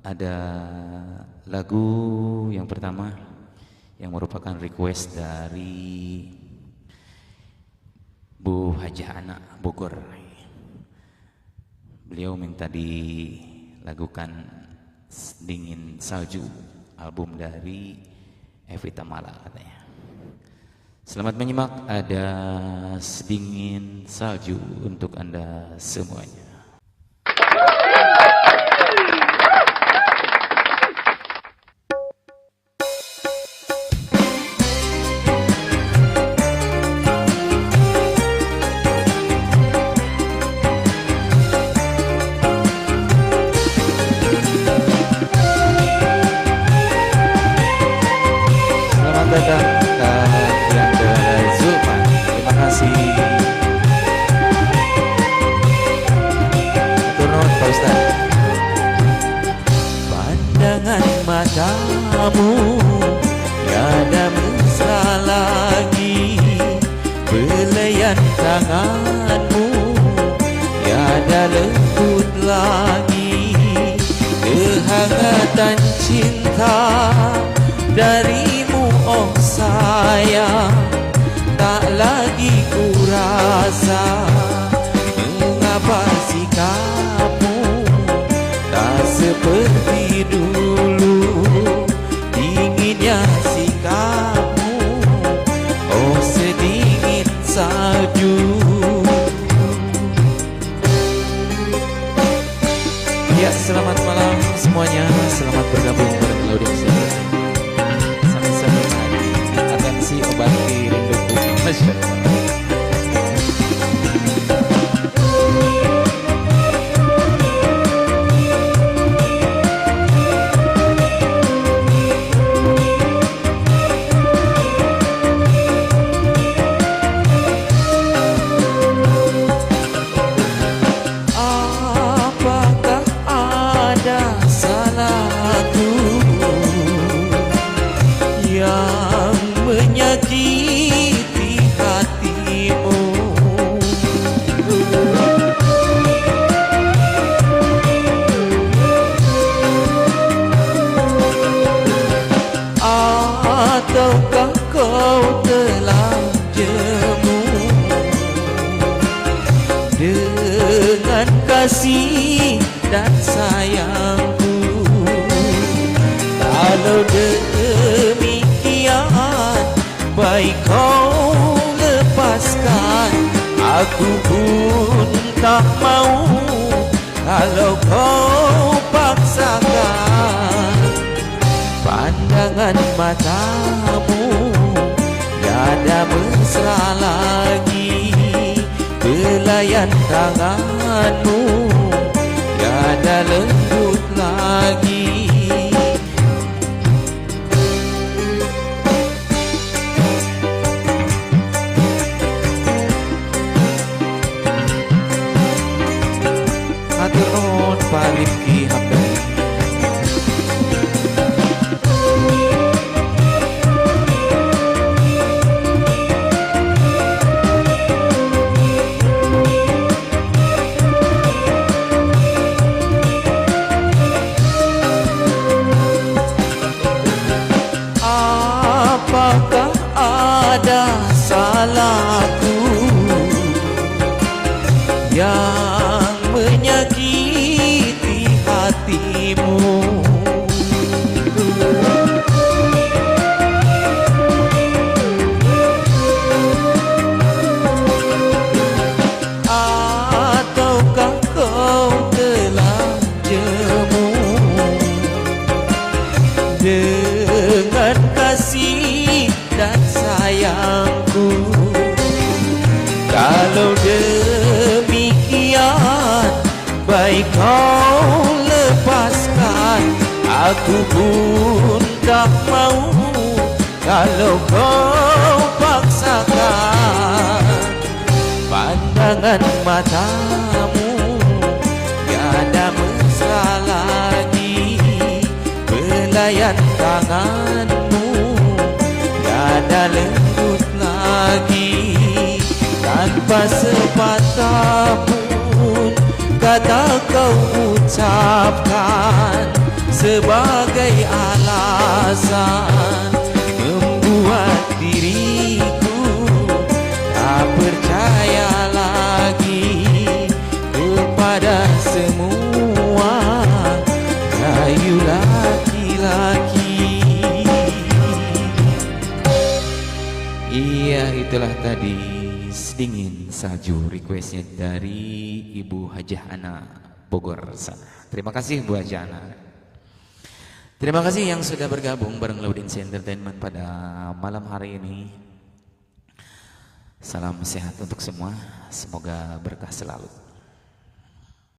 ada lagu yang pertama yang merupakan request dari Bu Hajah Ana Bogor. Beliau minta dilakukan Dingin Salju, album dari Evita Mala katanya. Selamat menyimak, ada Sedingin Salju untuk Anda semuanya. Selamat datang Yanda Zulfan, terima kasih. Turun Pak Ustaz. Pandangan matamu tiada mesra lagi, belayan tanganmu tiada lembut lagi, kehangatan cinta darimu oh sayang, tak lagi ku rasa. Mengapa sikapmu tak seperti dulu, dinginnya sikapmu oh sedingin salju. Ya, selamat malam semuanya, selamat bergabung bersama audiens. Atensi obati rinduku, Masya Allah. Apakah ada salahku yang menyakiti hatimu? Ataukah kau telah jemu dengan kasih dan sayangku? Kalau demikian, baik kau lepaskan, aku pun tak mau kalau kau paksakan. Pandangan matamu tiada mesra lagi, belayan tanganmu tiada lembut lagi. Hatur nuhun Pak Rifki Hamdani. Apakah ada salahku yang menyakiti hatimu? Ataukah kau telah jemu dengan kasih dan sayangku? Kalau demikian, baik kau lepaskan, aku pun tak mau kalau kau paksakan. Pandangan matamu tiada mesra lagi, belayan tanganmu tiada lembut lagi, tanpa sepatah pun kata kau ucapkan sebagai alasan membuat diriku tak percaya lagi kepada semua kayu laki-laki. Iya, itulah tadi Sedingin Salju, requestnya dari Ibu Hajah Ana Bogor sana. Terima kasih Bu Hajah Ana. Terima kasih yang sudah bergabung bareng Laudens Entertainment pada malam hari ini. Salam sehat untuk semua, semoga berkah selalu.